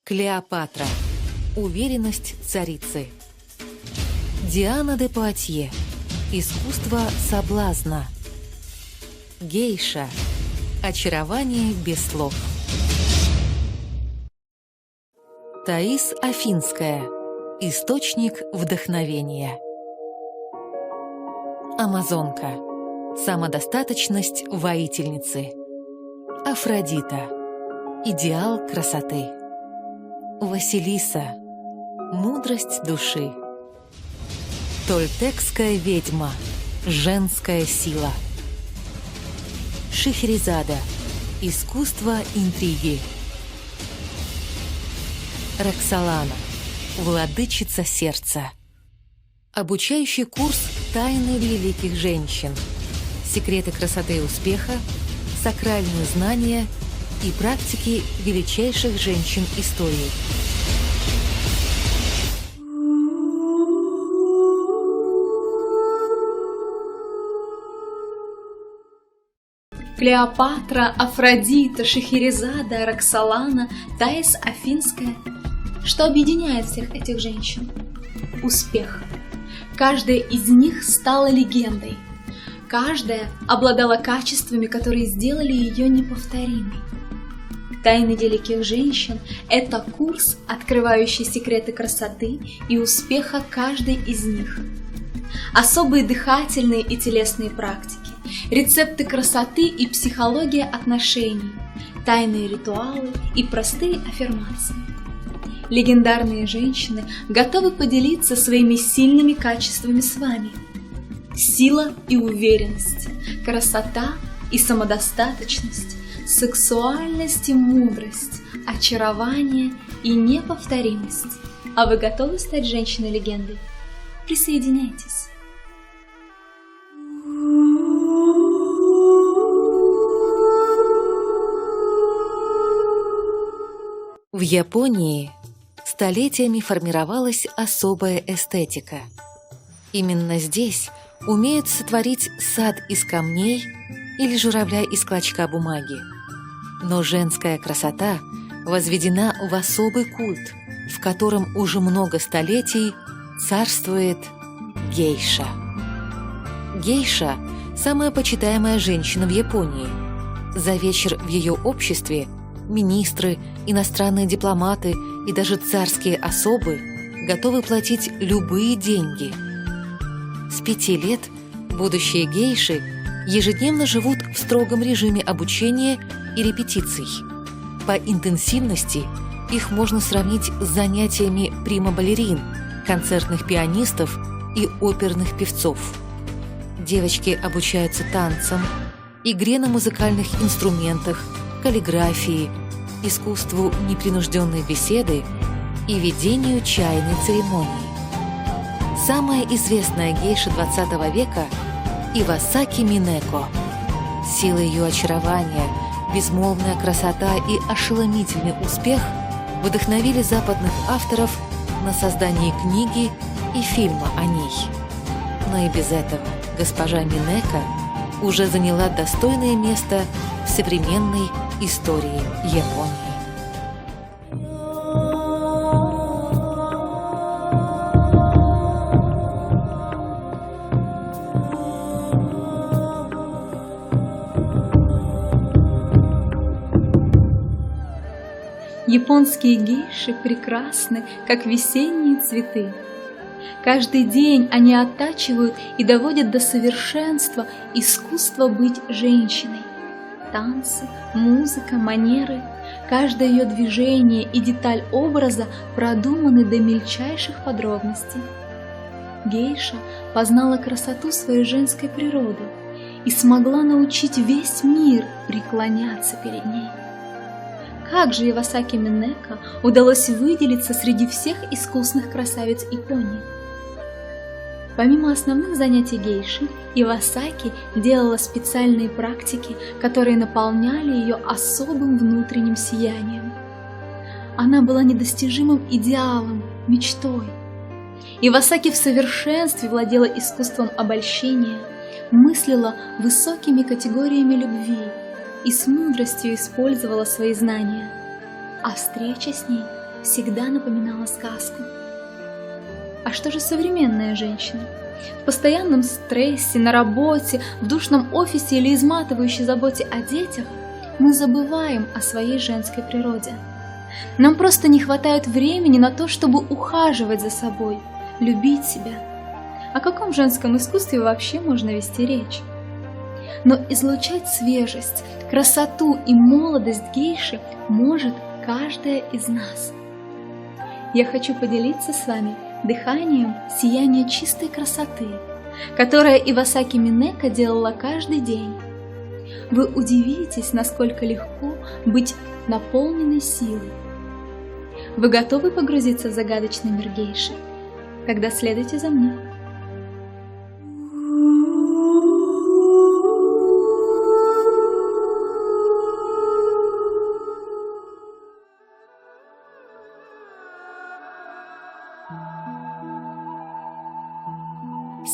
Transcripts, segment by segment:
Клеопатра. Уверенность царицы. Диана де Пуатье. Искусство соблазна. Гейша. Очарование без слов. Таис Афинская. Источник вдохновения. Амазонка. Самодостаточность воительницы. Афродита. Идеал красоты. Василиса. Мудрость души. Тольтекская ведьма. Женская сила. Шехерезада. Искусство интриги. Роксолана. Владычица сердца. Обучающий курс «Тайны великих женщин». Секреты красоты и успеха, сакральные знания и практики величайших женщин истории. Клеопатра, Афродита, Шехерезада, Роксолана, Таис Афинская. Что объединяет всех этих женщин? Успех. Каждая из них стала легендой. Каждая обладала качествами, которые сделали ее неповторимой. «Тайны великих женщин» — это курс, открывающий секреты красоты и успеха каждой из них. Особые дыхательные и телесные практики, рецепты красоты и психология отношений, тайные ритуалы и простые аффирмации. Легендарные женщины готовы поделиться своими сильными качествами с вами. Сила и уверенность, красота и самодостаточность, сексуальность и мудрость, очарование и неповторимость. А вы готовы стать женщиной-легендой? Присоединяйтесь! В Японии столетиями формировалась особая эстетика. Именно здесь умеют сотворить сад из камней или журавля из клочка бумаги. Но женская красота возведена в особый культ, в котором уже много столетий царствует гейша. Гейша – самая почитаемая женщина в Японии. За вечер в ее обществе министры, иностранные дипломаты и даже царские особы готовы платить любые деньги. С 5 лет будущие гейши ежедневно живут в строгом режиме обучения и репетиций. По интенсивности их можно сравнить с занятиями прима-балерин, концертных пианистов и оперных певцов. Девочки обучаются танцам, игре на музыкальных инструментах, каллиграфии, искусству непринужденной беседы и ведению чайной церемонии. Самая известная гейша 20 века – Ивасаки Минеко. Сила ее очарования, безмолвная красота и ошеломительный успех вдохновили западных авторов на создание книги и фильма о ней. Но и без этого госпожа Минеко уже заняла достойное место в современной истории Японии. Японские гейши прекрасны, как весенние цветы. Каждый день они оттачивают и доводят до совершенства искусство быть женщиной. Танцы, музыка, манеры, каждое ее движение и деталь образа продуманы до мельчайших подробностей. Гейша познала красоту своей женской природы и смогла научить весь мир преклоняться перед ней. Как же Ивасаки Минеко удалось выделиться среди всех искусных красавиц Японии? Помимо основных занятий гейши, Ивасаки делала специальные практики, которые наполняли ее особым внутренним сиянием. Она была недостижимым идеалом, мечтой. Ивасаки в совершенстве владела искусством обольщения, мыслила высокими категориями любви и с мудростью использовала свои знания. А встреча с ней всегда напоминала сказку. А что же современная женщина? В постоянном стрессе, на работе, в душном офисе или изматывающей заботе о детях мы забываем о своей женской природе. Нам просто не хватает времени на то, чтобы ухаживать за собой, любить себя. О каком женском искусстве вообще можно вести речь? Но излучать свежесть, красоту и молодость гейши может каждая из нас. Я хочу поделиться с вами дыханием сияния чистой красоты, которое Ивасаки Минэко делала каждый день. Вы удивитесь, насколько легко быть наполненной силой. Вы готовы погрузиться в загадочный мир гейши? Тогда следуйте за мной.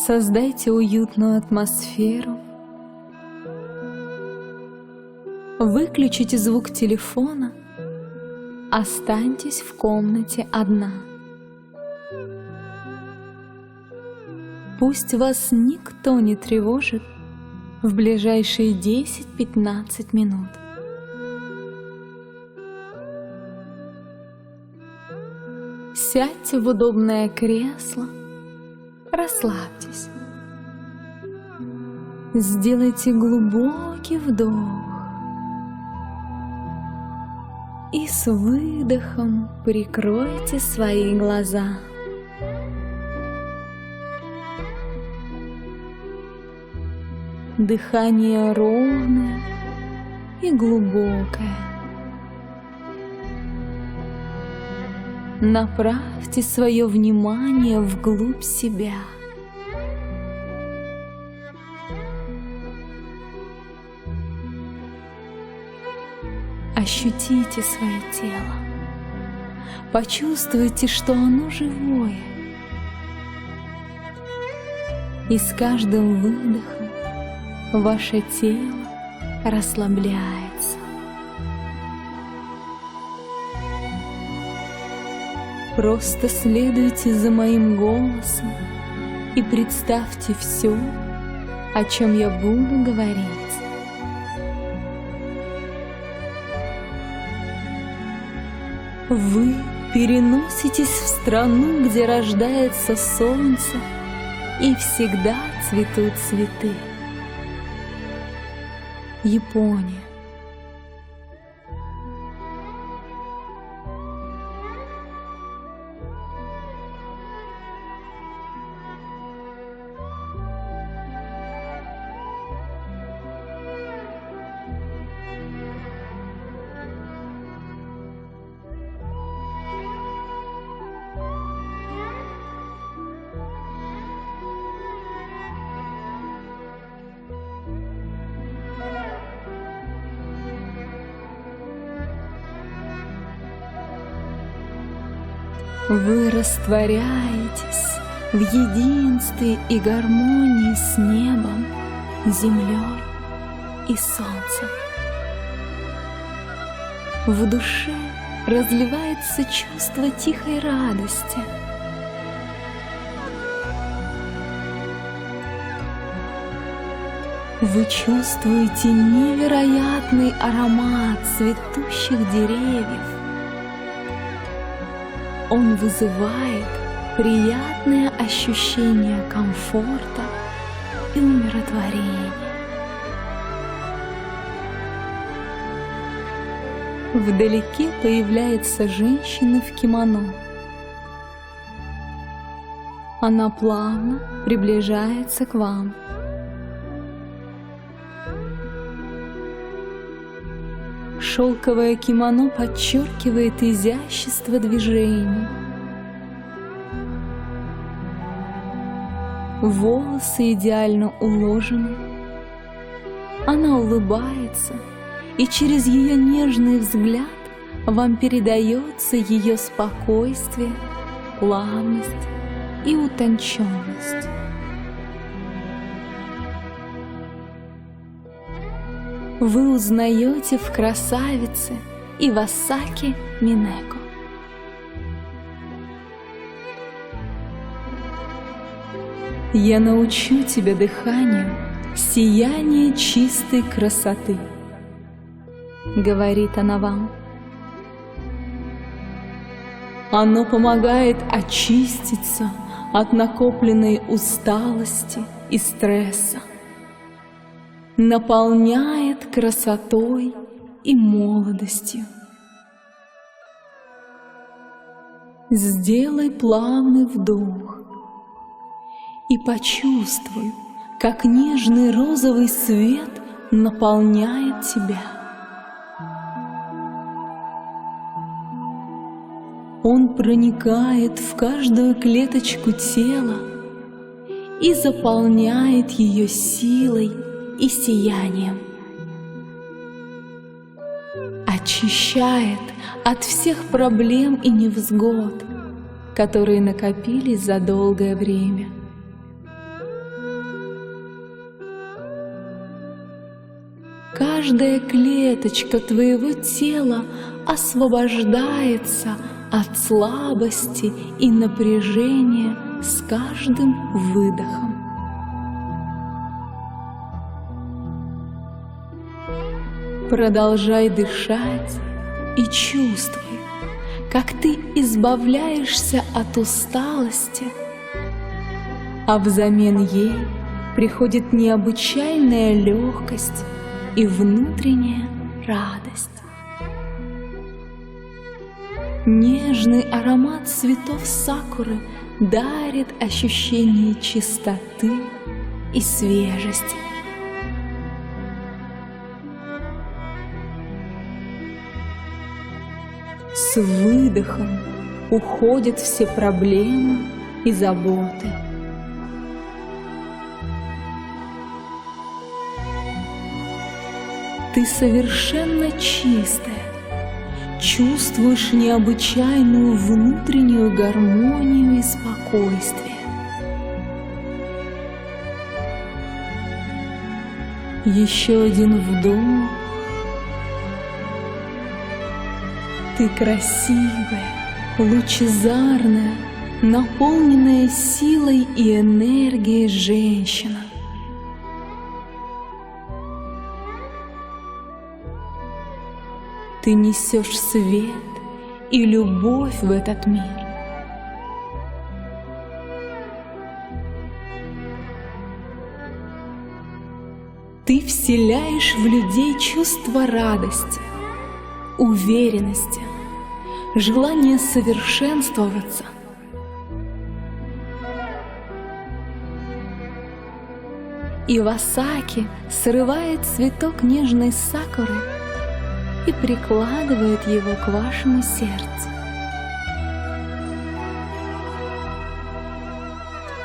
Создайте уютную атмосферу. Выключите звук телефона. Останьтесь в комнате одна. Пусть вас никто не тревожит в ближайшие 10-15 минут. Сядьте в удобное кресло. Расслабьтесь. Сделайте глубокий вдох и с выдохом прикройте свои глаза. Дыхание ровное и глубокое. Направьте свое внимание вглубь себя. Ощутите свое тело. Почувствуйте, что оно живое. И с каждым выдохом ваше тело расслабляется. Просто следуйте за моим голосом и представьте все, о чем я буду говорить. Вы переноситесь в страну, где рождается солнце и всегда цветут цветы. Япония. Вы растворяетесь в единстве и гармонии с небом, землей и солнцем. В душе разливается чувство тихой радости. Вы чувствуете невероятный аромат цветущих деревьев. Он вызывает приятное ощущение комфорта и умиротворения. Вдалеке появляется женщина в кимоно. Она плавно приближается к вам. Шелковое кимоно подчеркивает изящество движений. Волосы идеально уложены. Она улыбается, и через ее нежный взгляд вам передается ее спокойствие, плавность и утонченность. Вы узнаете в красавице Ивасаки Минэко. Я научу тебя дыханию сияния чистой красоты, говорит она вам. Оно помогает очиститься от накопленной усталости и стресса, наполняет красотой и молодостью. Сделай плавный вдох и почувствуй, как нежный розовый свет наполняет тебя. Он проникает в каждую клеточку тела и заполняет ее силой и сиянием. Очищает от всех проблем и невзгод, которые накопились за долгое время. Каждая клеточка твоего тела освобождается от слабости и напряжения с каждым выдохом. Продолжай дышать и чувствуй, как ты избавляешься от усталости, а взамен ей приходит необычайная легкость и внутренняя радость. Нежный аромат цветов сакуры дарит ощущение чистоты и свежести. С выдохом уходят все проблемы и заботы. Ты совершенно чистая, чувствуешь необычайную внутреннюю гармонию и спокойствие. Еще один вдох. Ты красивая, лучезарная, наполненная силой и энергией женщина. Ты несешь свет и любовь в этот мир. Ты вселяешь в людей чувство радости, уверенности, желание совершенствоваться. Ивасаки срывает цветок нежной сакуры и прикладывает его к вашему сердцу.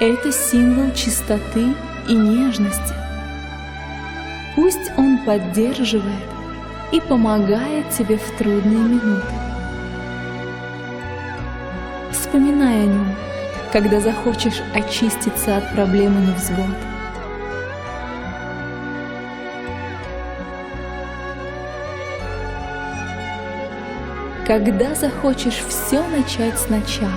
Это символ чистоты и нежности. Пусть он поддерживает и помогает тебе в трудные минуты. Вспоминай о нем, когда захочешь очиститься от проблем и невзгод. Когда захочешь все начать сначала.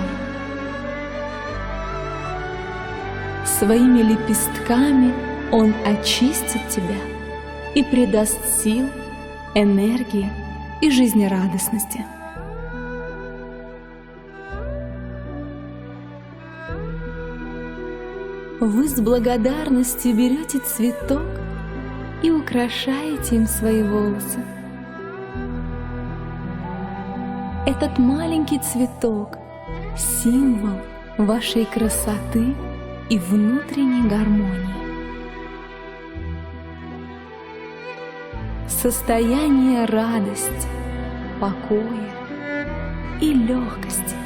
Своими лепестками он очистит тебя и придаст сил, энергии и жизнерадостности. Вы с благодарностью берете цветок и украшаете им свои волосы. Этот маленький цветок – символ вашей красоты и внутренней гармонии. Состояние радости, покоя и легкости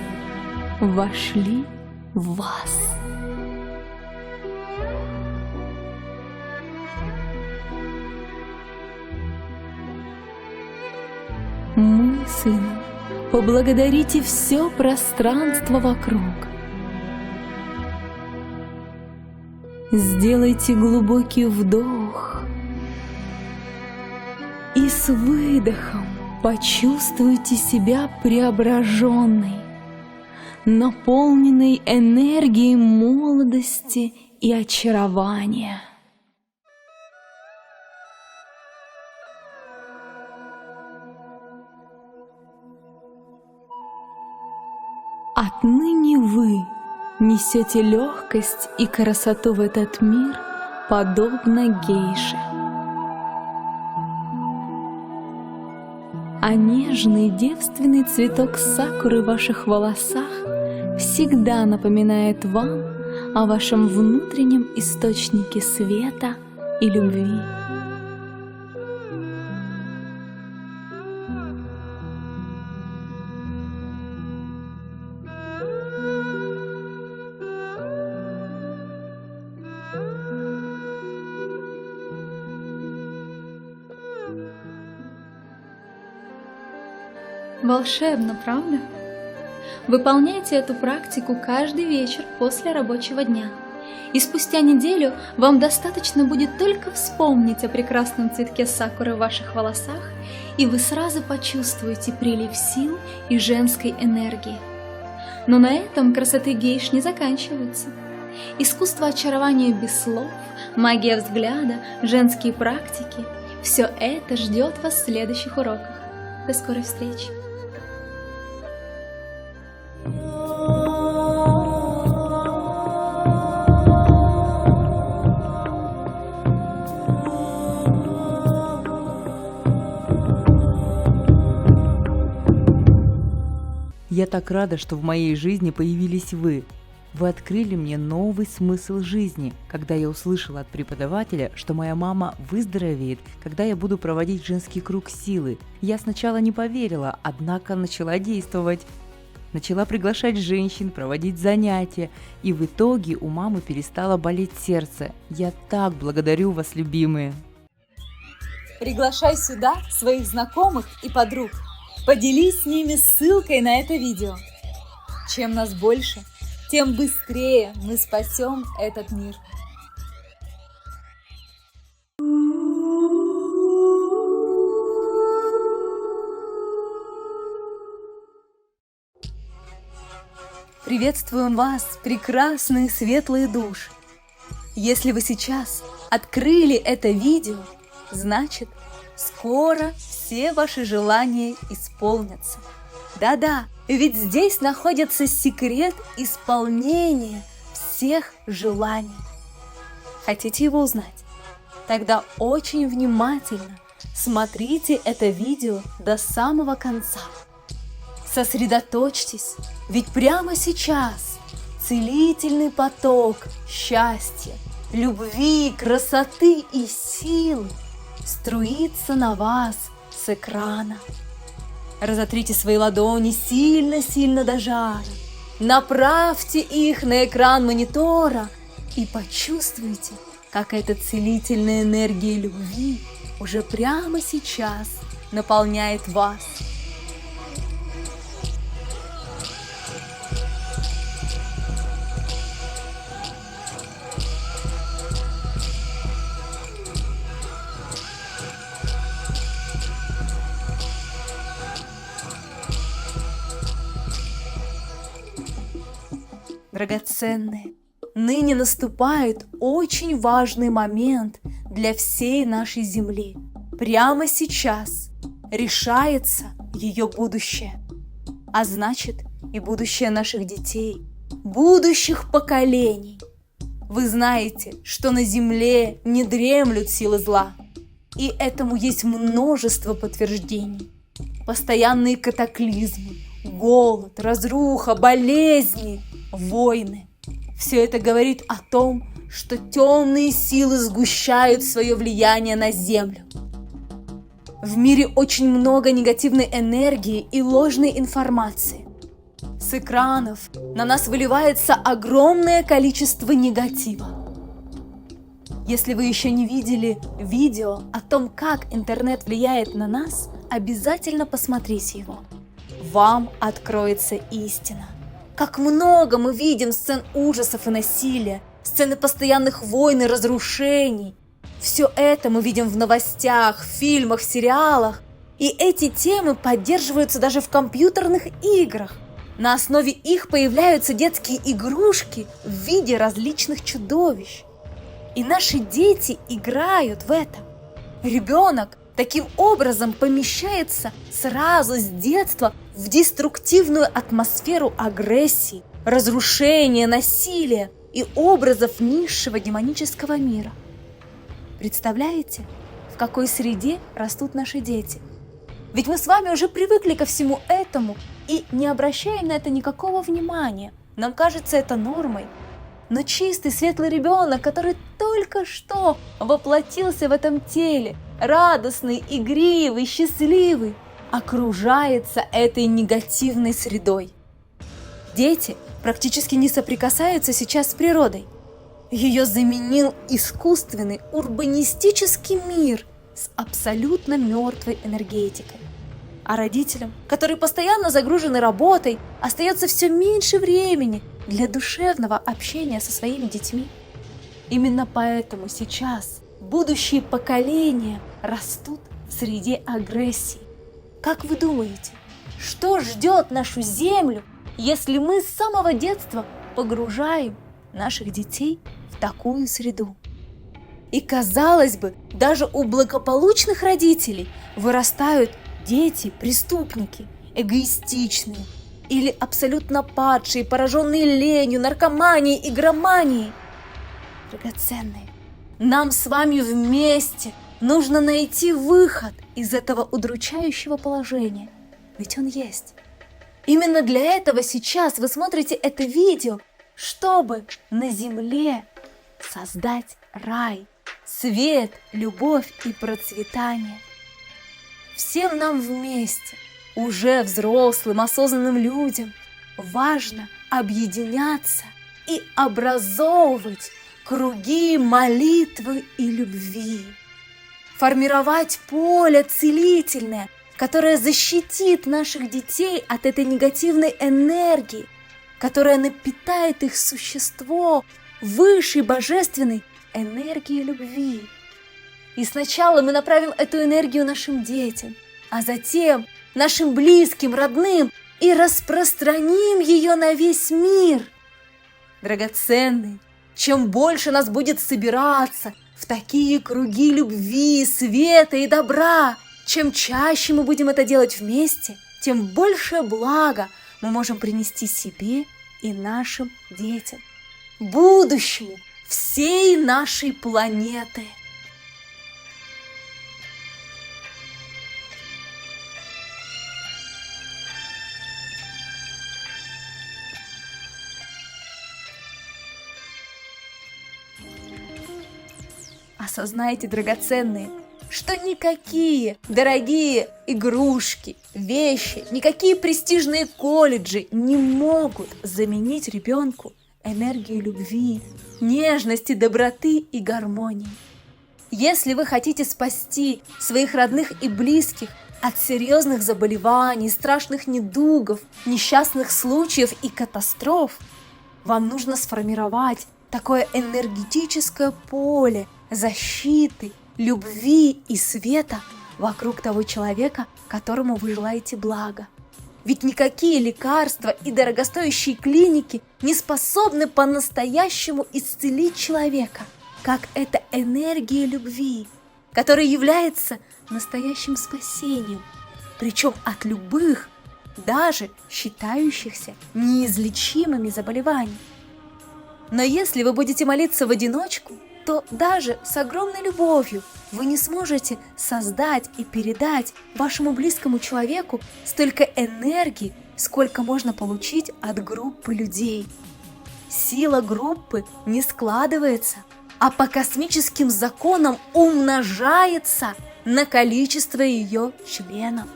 вошли в вас. Мысленно поблагодарите все пространство вокруг. Сделайте глубокий вдох и с выдохом почувствуйте себя преображенной, наполненной энергией молодости и очарования. Отныне вы несете легкость и красоту в этот мир, подобно гейше. А нежный девственный цветок сакуры в ваших волосах всегда напоминает вам о вашем внутреннем источнике света и любви. Волшебно, правда? Выполняйте эту практику каждый вечер после рабочего дня. И спустя неделю вам достаточно будет только вспомнить о прекрасном цветке сакуры в ваших волосах, и вы сразу почувствуете прилив сил и женской энергии. Но на этом красоты гейш не заканчиваются. Искусство очарования без слов, магия взгляда, женские практики – все это ждет вас в следующих уроках. До скорой встречи! Я так рада, что в моей жизни появились вы. Вы открыли мне новый смысл жизни, когда я услышала от преподавателя, что моя мама выздоровеет, когда я буду проводить женский круг силы. Я сначала не поверила, однако начала действовать. Начала приглашать женщин, проводить занятия, и в итоге у мамы перестало болеть сердце. Я так благодарю вас, любимые. Приглашай сюда своих знакомых и подруг. Поделись с ними ссылкой на это видео. Чем нас больше, тем быстрее мы спасем этот мир. Приветствуем вас, прекрасные светлые души! Если вы сейчас открыли это видео, значит, скоро все ваши желания исполнятся. Да-да, ведь здесь находится секрет исполнения всех желаний. Хотите его узнать? Тогда очень внимательно смотрите это видео до самого конца. Сосредоточьтесь, ведь прямо сейчас целительный поток счастья, любви, красоты и силы струится на вас с экрана. Разотрите свои ладони сильно-сильно до жара, направьте их на экран монитора и почувствуйте, как эта целительная энергия любви уже прямо сейчас наполняет вас. Драгоценные, ныне наступает очень важный момент для всей нашей Земли. Прямо сейчас решается ее будущее, а значит и будущее наших детей, будущих поколений. Вы знаете, что на Земле не дремлют силы зла, и этому есть множество подтверждений. Постоянные катаклизмы, голод, разруха, болезни, войны. Все это говорит о том, что темные силы сгущают свое влияние на Землю. В мире очень много негативной энергии и ложной информации. С экранов на нас выливается огромное количество негатива. Если вы еще не видели видео о том, как интернет влияет на нас, обязательно посмотрите его. Вам откроется истина. Как много мы видим сцен ужасов и насилия, сцены постоянных войн и разрушений. Все это мы видим в новостях, фильмах, сериалах. И эти темы поддерживаются даже в компьютерных играх. На основе их появляются детские игрушки в виде различных чудовищ. И наши дети играют в это. Ребенок таким образом помещается сразу с детства в деструктивную атмосферу агрессии, разрушения, насилия и образов низшего демонического мира. Представляете, в какой среде растут наши дети? Ведь мы с вами уже привыкли ко всему этому и не обращаем на это никакого внимания. Нам кажется это нормой. Но чистый, светлый ребенок, который только что воплотился в этом теле, радостный, игривый, счастливый, окружается этой негативной средой. Дети практически не соприкасаются сейчас с природой. Ее заменил искусственный урбанистический мир с абсолютно мертвой энергетикой. А родителям, которые постоянно загружены работой, остается все меньше времени для душевного общения со своими детьми. Именно поэтому сейчас будущие поколения растут в среде агрессии. Как вы думаете, что ждет нашу Землю, если мы с самого детства погружаем наших детей в такую среду? И казалось бы, даже у благополучных родителей вырастают дети-преступники, эгоистичные или абсолютно падшие, пораженные ленью, наркоманией, игроманией. Драгоценные, нам с вами вместе нужно найти выход из этого удручающего положения, ведь он есть. Именно для этого сейчас вы смотрите это видео, чтобы на земле создать рай, свет, любовь и процветание. Всем нам вместе, уже взрослым, осознанным людям, важно объединяться и образовывать круги молитвы и любви. Формировать поле целительное, которое защитит наших детей от этой негативной энергии, которая напитает их существо высшей божественной энергией любви. И сначала мы направим эту энергию нашим детям, а затем нашим близким, родным и распространим ее на весь мир. Драгоценные, чем больше нас будет собираться в такие круги любви, света и добра, чем чаще мы будем это делать вместе, тем большее благо мы можем принести себе и нашим детям, будущему всей нашей планеты. Осознайте, драгоценные, что никакие дорогие игрушки, вещи, никакие престижные колледжи не могут заменить ребенку энергию любви, нежности, доброты и гармонии. Если вы хотите спасти своих родных и близких от серьезных заболеваний, страшных недугов, несчастных случаев и катастроф, вам нужно сформировать такое энергетическое поле защиты, любви и света вокруг того человека, которому вы желаете блага. Ведь никакие лекарства и дорогостоящие клиники не способны по-настоящему исцелить человека, как эта энергия любви, которая является настоящим спасением, причем от любых, даже считающихся неизлечимыми заболеваний. Но если вы будете молиться в одиночку, то даже с огромной любовью вы не сможете создать и передать вашему близкому человеку столько энергии, сколько можно получить от группы людей. Сила группы не складывается, а по космическим законам умножается на количество ее членов.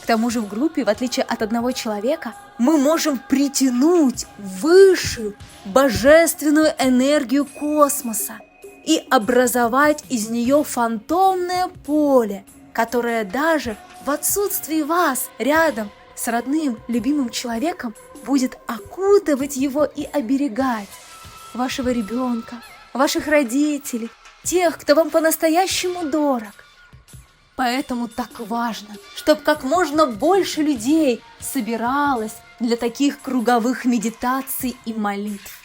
К тому же в группе, в отличие от одного человека, мы можем притянуть высшую божественную энергию космоса и образовать из нее фантомное поле, которое даже в отсутствии вас рядом с родным, любимым человеком будет окутывать его и оберегать вашего ребенка, ваших родителей, тех, кто вам по-настоящему дорог. Поэтому так важно, чтобы как можно больше людей собиралось для таких круговых медитаций и молитв.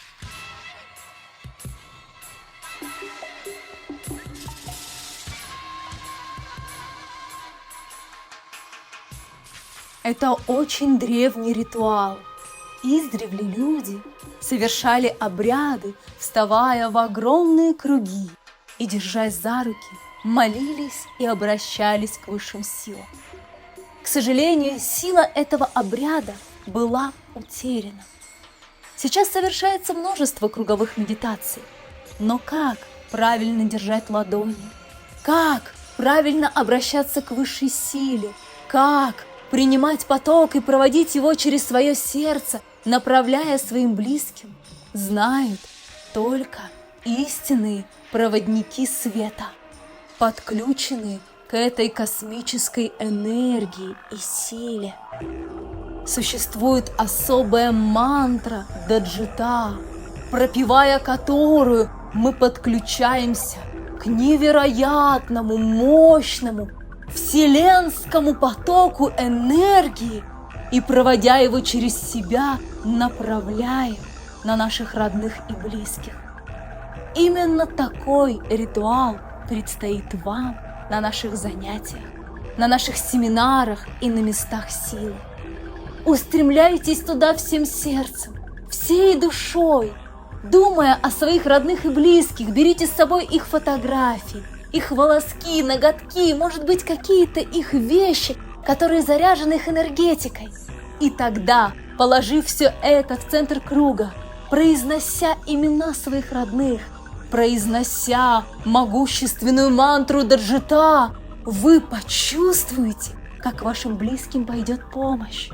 Это очень древний ритуал. Издревле люди совершали обряды, вставая в огромные круги и, держась за руки, молились и обращались к высшим силам. К сожалению, сила этого обряда была утеряна. Сейчас совершается множество круговых медитаций, но как правильно держать ладони? Как правильно обращаться к высшей силе? Как принимать поток и проводить его через свое сердце, направляя своим близким, знают только истинные проводники света, подключенные к этой космической энергии и силе. Существует особая мантра Даджита, пропевая которую мы подключаемся к невероятному, мощному, вселенскому потоку энергии и, проводя его через себя, направляем на наших родных и близких. Именно такой ритуал предстоит вам на наших занятиях, на наших семинарах и на местах силы. Устремляйтесь туда всем сердцем, всей душой, думая о своих родных и близких, берите с собой их фотографии, их волоски, ноготки, может быть, какие-то их вещи, которые заряжены их энергетикой. И тогда, положив все это в центр круга, произнося имена своих родных, произнося могущественную мантру Даджита, вы почувствуете, как вашим близким пойдет помощь.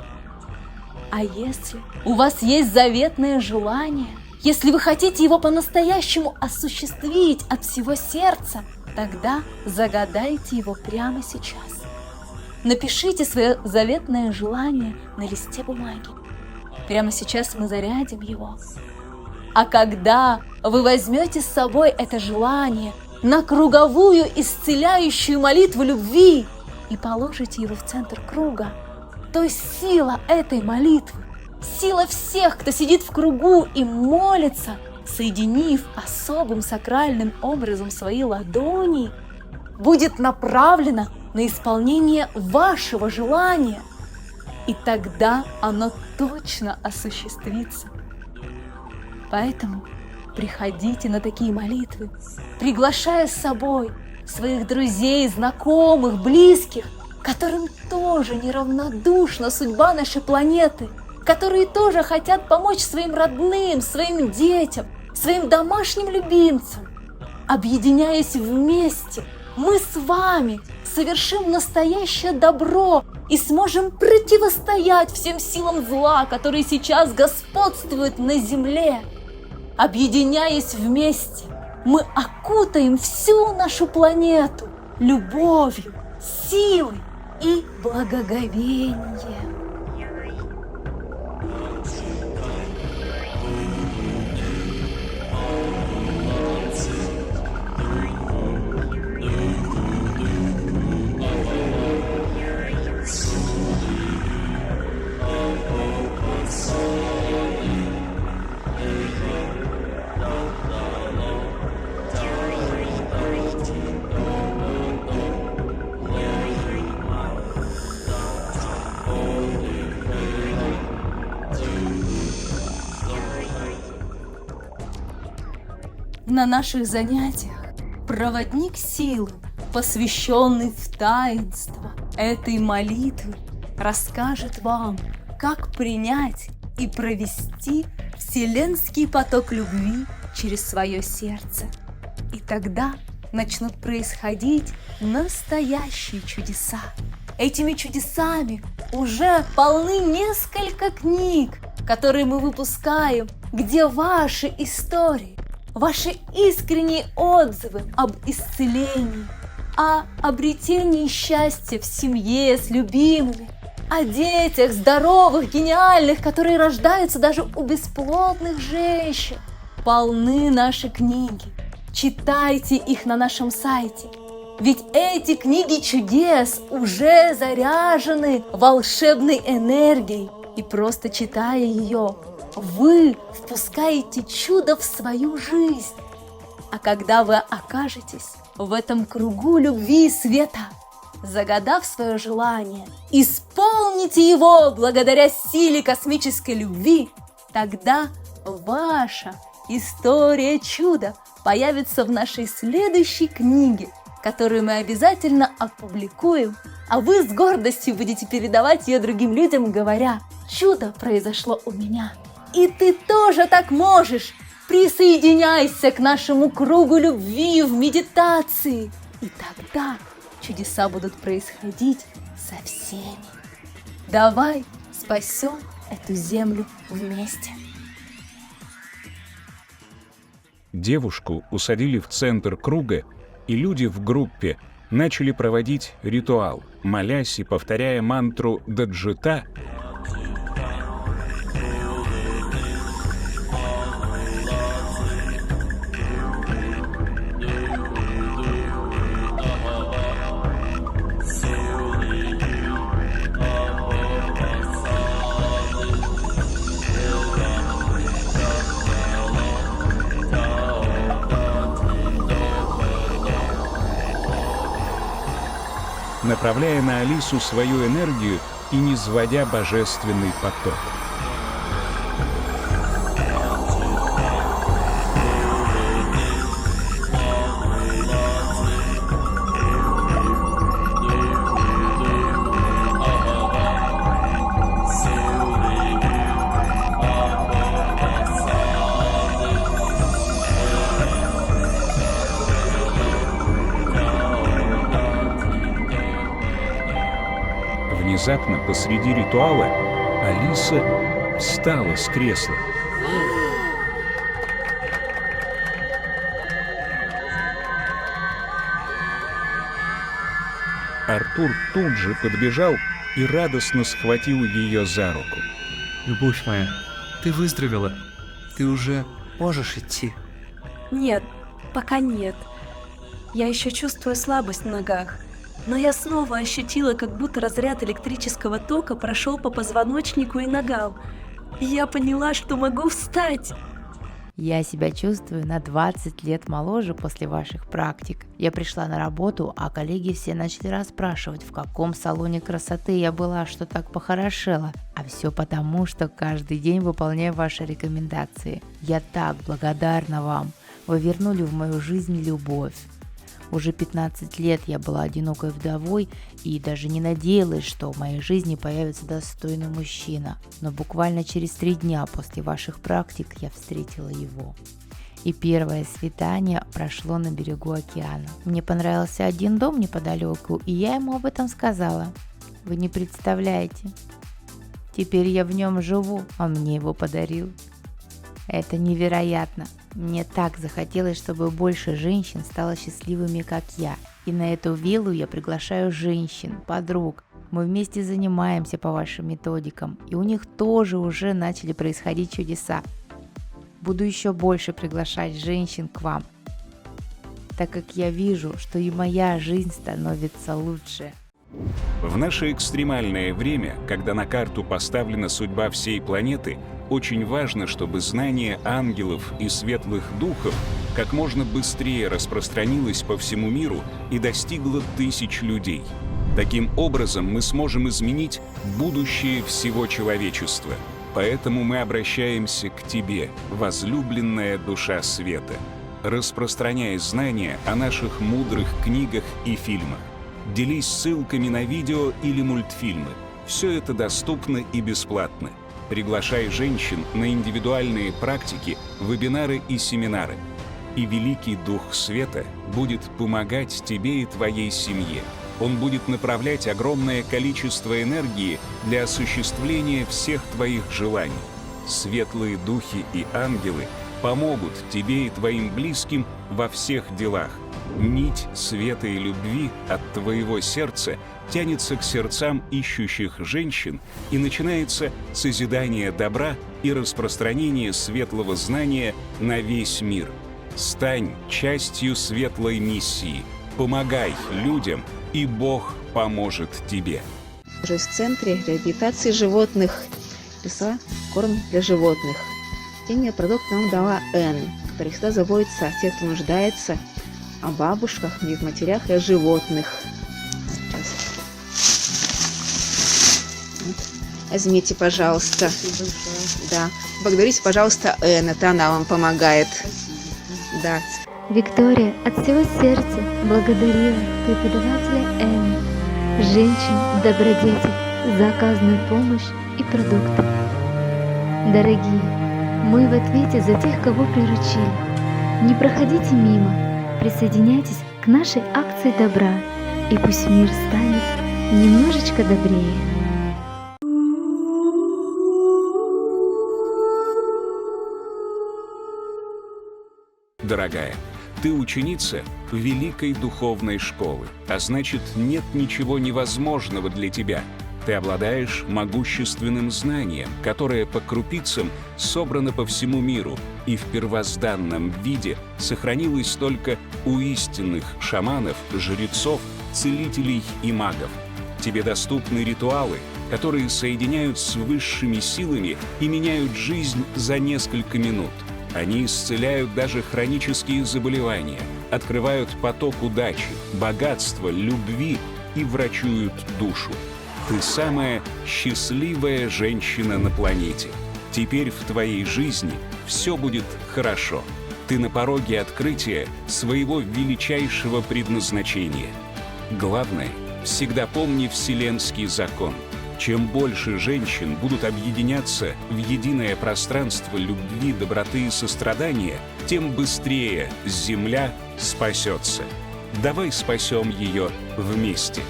А если у вас есть заветное желание, если вы хотите его по-настоящему осуществить от всего сердца, тогда загадайте его прямо сейчас. Напишите свое заветное желание на листе бумаги. Прямо сейчас мы зарядим его. А когда вы возьмете с собой это желание на круговую исцеляющую молитву любви и положите его в центр круга, то сила этой молитвы, сила всех, кто сидит в кругу и молится, соединив особым сакральным образом свои ладони, будет направлена на исполнение вашего желания, и тогда оно точно осуществится. Поэтому приходите на такие молитвы, приглашая с собой своих друзей, знакомых, близких, которым тоже неравнодушна судьба нашей планеты, которые тоже хотят помочь своим родным, своим детям, своим домашним любимцам. Объединяясь вместе, мы с вами совершим настоящее добро и сможем противостоять всем силам зла, которые сейчас господствуют на Земле. Объединяясь вместе, мы окутаем всю нашу планету любовью, силой и благоговением. На наших занятиях проводник силы, посвященный в таинство этой молитвы, расскажет вам, как принять и провести вселенский поток любви через свое сердце. И тогда начнут происходить настоящие чудеса. Этими чудесами уже полны несколько книг, которые мы выпускаем, где ваши истории, ваши искренние отзывы об исцелении, о обретении счастья в семье с любимыми, о детях здоровых, гениальных, которые рождаются даже у бесплодных женщин. Полны наши книги. Читайте их на нашем сайте. Ведь эти книги чудес уже заряжены волшебной энергией И просто читая ее, вы впускаете чудо в свою жизнь. А когда вы окажетесь в этом кругу любви и света, загадав свое желание, исполните его благодаря силе космической любви, тогда ваша история чуда появится в нашей следующей книге, которую мы обязательно опубликуем, а вы с гордостью будете передавать ее другим людям, говоря: «Чудо произошло у меня». И ты тоже так можешь! Присоединяйся к нашему кругу любви в медитации, и тогда чудеса будут происходить со всеми. Давай спасем эту землю вместе. Девушку усадили в центр круга, и люди в группе начали проводить ритуал, молясь и повторяя мантру Даджита. Направляя на Алису свою энергию и низводя божественный поток. Внезапно посреди ритуала Алиса встала с кресла. Артур тут же подбежал и радостно схватил ее за руку. Любовь моя, ты выздоровела? Ты уже можешь идти? Нет, пока нет. Я еще чувствую слабость в ногах. Но я снова ощутила, как будто разряд электрического тока прошел по позвоночнику и ногам. И я поняла, что могу встать. Я себя чувствую на 20 лет моложе после ваших практик. Я пришла на работу, а коллеги все начали расспрашивать, в каком салоне красоты я была, что так похорошела. А все потому, что каждый день выполняю ваши рекомендации. Я так благодарна вам. Вы вернули в мою жизнь любовь. Уже 15 лет я была одинокой вдовой и даже не надеялась, что в моей жизни появится достойный мужчина. Но буквально через 3 дня после ваших практик я встретила его. И первое свидание прошло на берегу океана. Мне понравился один дом неподалеку, и я ему об этом сказала. Вы не представляете. Теперь я в нем живу, он мне его подарил. Это невероятно. Мне так захотелось, чтобы больше женщин стало счастливыми, как я. И на эту виллу я приглашаю женщин, подруг. Мы вместе занимаемся по вашим методикам, и у них тоже уже начали происходить чудеса. Буду еще больше приглашать женщин к вам, так как я вижу, что и моя жизнь становится лучше. В наше экстремальное время, когда на карту поставлена судьба всей планеты, очень важно, чтобы знание ангелов и светлых духов как можно быстрее распространилось по всему миру и достигло тысяч людей. Таким образом, мы сможем изменить будущее всего человечества. Поэтому мы обращаемся к тебе, возлюбленная душа света. Распространяй знания о наших мудрых книгах и фильмах. Делись ссылками на видео или мультфильмы. Все это доступно и бесплатно. Приглашай женщин на индивидуальные практики, вебинары и семинары. И Великий Дух Света будет помогать тебе и твоей семье. Он будет направлять огромное количество энергии для осуществления всех твоих желаний. Светлые духи и ангелы помогут тебе и твоим близким во всех делах. Нить света и любви от твоего сердца тянется к сердцам ищущих женщин, и начинается созидание добра и распространение светлого знания на весь мир. Стань частью светлой миссии. Помогай людям, и Бог поможет тебе. Уже в Центре реабилитации животных написала корм для животных. Растение продукт нам дала Н, которая всегда заботится о тех, кто нуждается, о бабушках, их матерях и о животных. Сейчас. Вот. Возьмите, пожалуйста. Да. Благодарите, пожалуйста, Н, это она вам помогает. Да. Виктория от всего сердца благодарила преподавателя Н, женщин, добродетель, за оказанную помощь и продукты. Дорогие, мы в ответе за тех, кого приручили. Не проходите мимо, присоединяйтесь к нашей акции добра, и пусть мир станет немножечко добрее. Дорогая, ты ученица великой духовной школы, а значит, нет ничего невозможного для тебя. Ты обладаешь могущественным знанием, которое по крупицам собрано по всему миру и в первозданном виде сохранилось только у истинных шаманов, жрецов, целителей и магов. Тебе доступны ритуалы, которые соединяют с высшими силами и меняют жизнь за несколько минут. Они исцеляют даже хронические заболевания, открывают поток удачи, богатства, любви и врачуют душу. Ты самая счастливая женщина на планете. Теперь в твоей жизни все будет хорошо. Ты на пороге открытия своего величайшего предназначения. Главное, всегда помни вселенский закон. Чем больше женщин будут объединяться в единое пространство любви, доброты и сострадания, тем быстрее Земля спасется. Давай спасем ее вместе.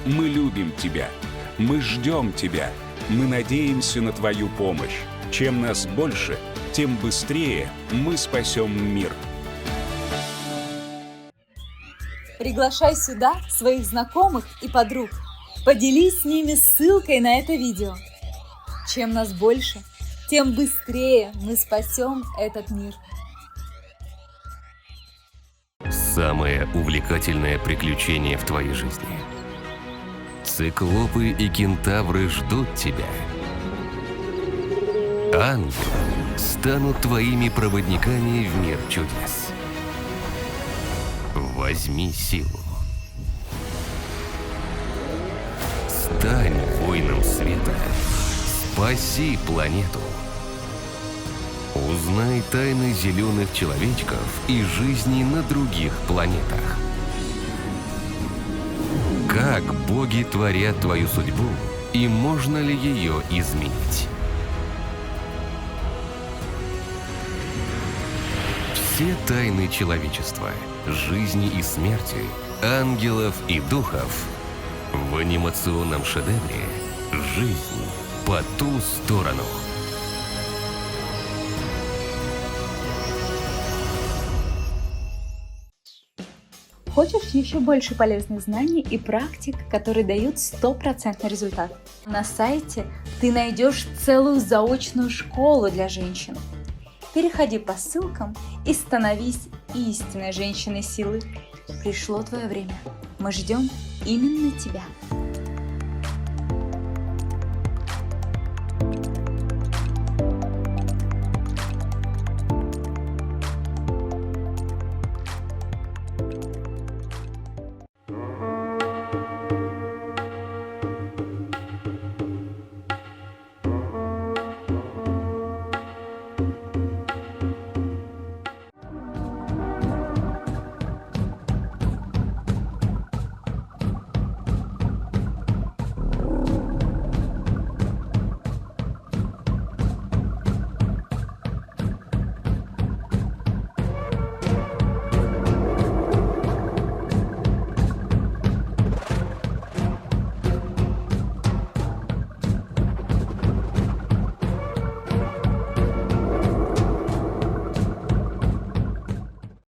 Мы любим тебя. Мы ждем тебя. Мы надеемся на твою помощь. Чем нас больше, тем быстрее мы спасем мир. Приглашай сюда своих знакомых и подруг. Поделись с ними ссылкой на это видео. Чем нас больше, тем быстрее мы спасем этот мир. Самое увлекательное приключение в твоей жизни. Циклопы и кентавры ждут тебя. Ангелы станут твоими проводниками в мир чудес. Возьми силу. Стань воином света. Спаси планету. Узнай тайны зеленых человечков и жизни на других планетах. Как боги творят твою судьбу и можно ли ее изменить? Все тайны человечества, жизни и смерти, ангелов и духов в анимационном шедевре «Жизнь по ту сторону». Хочешь еще больше полезных знаний и практик, которые дают 100% результат? На сайте ты найдешь целую заочную школу для женщин. Переходи по ссылкам и становись истинной женщиной силы. Пришло твое время. Мы ждем именно тебя.